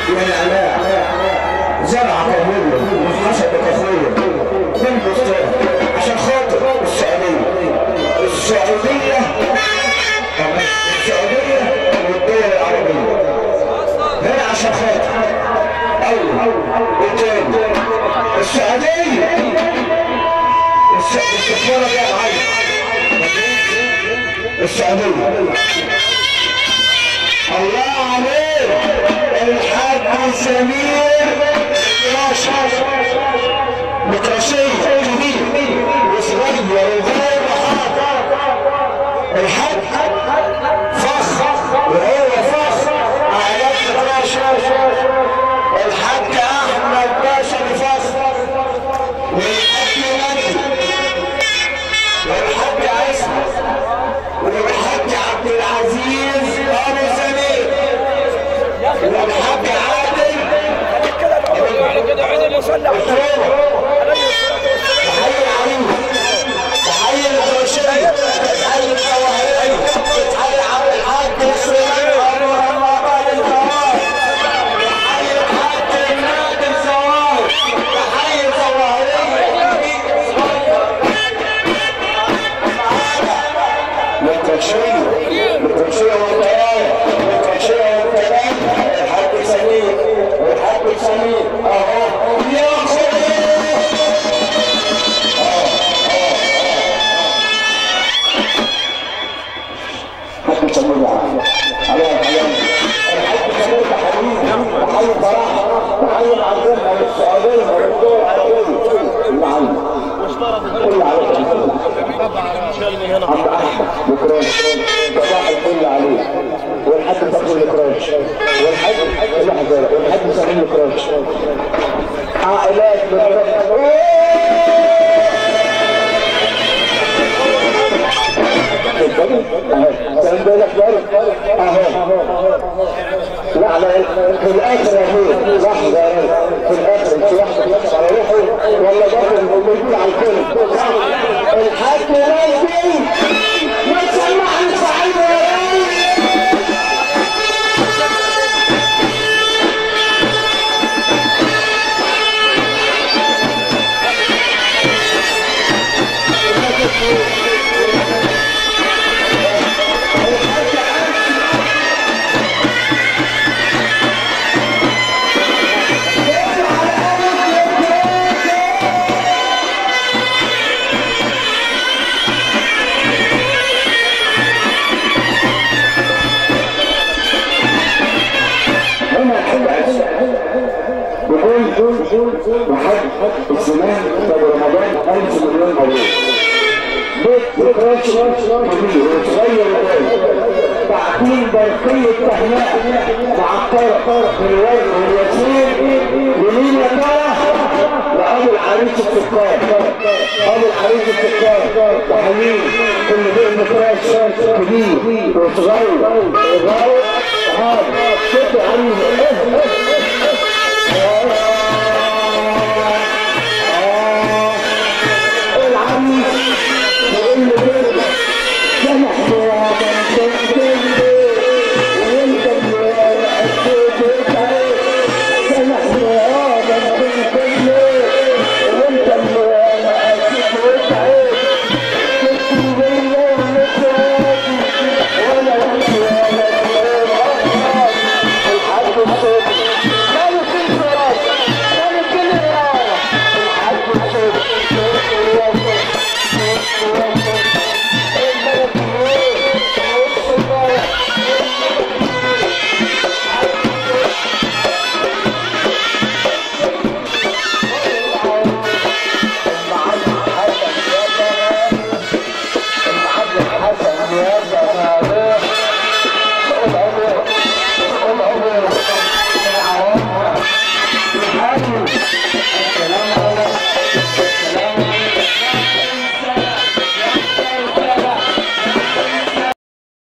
والعلاء زرع كهوله وحسب اخويه من بستان عشان خاطر السعوديه والدول العربيه هنا عشان خاطر اول وتاني السعوديه السفاره دي عايزه السعوديه الله عليك الحاج سمير مكرشيه كبير وصغير وغير الحاج فخ وهو فخ اعلام مكرشيه الحاج احمد باشا فخ والحاج مجدي والحاج عصمت والحاج عبد العزيز ابو سمير والحاج عادل كده عين المسلح تحيي العريس تحيي الكروشيه تحيي الكواهير تحيي عبد الحاج سليمان ابو رمضان الكوار تحيي الحاج نادي الزواج تحيي الظواهريه الكروشيه والطياره الكروشيه والكلام الحاج سمير والحاج سمير اهو يا تحيي براحه تحيي العظيمه والسعوديه والدول العربيه كل عليك عم احمد بكراش صباح الفل عليك والحاج فخر الكراش والحاج لحظه والحاج سمير الكراش عائلات كان بالك بارك اهو لا لا في الاخر يا اخويا لحظه في الاخر انت واحده بتمشي على روحه ولا ضرب موجود على الكل الحاج راجل ما تسمعني سعيد يا وحد الزمان ابو رمضان 1000 مليون مبروك بيت كراش كبير وصغير تعطيل برقيه تهنئه معطره بالورد والياسين لمين يا ترى؟ لابو العريس السكر ابو العريس السكر وحنين كل بيت كراش كبير وصغير وغاوي هذا شوف عريس حسن يا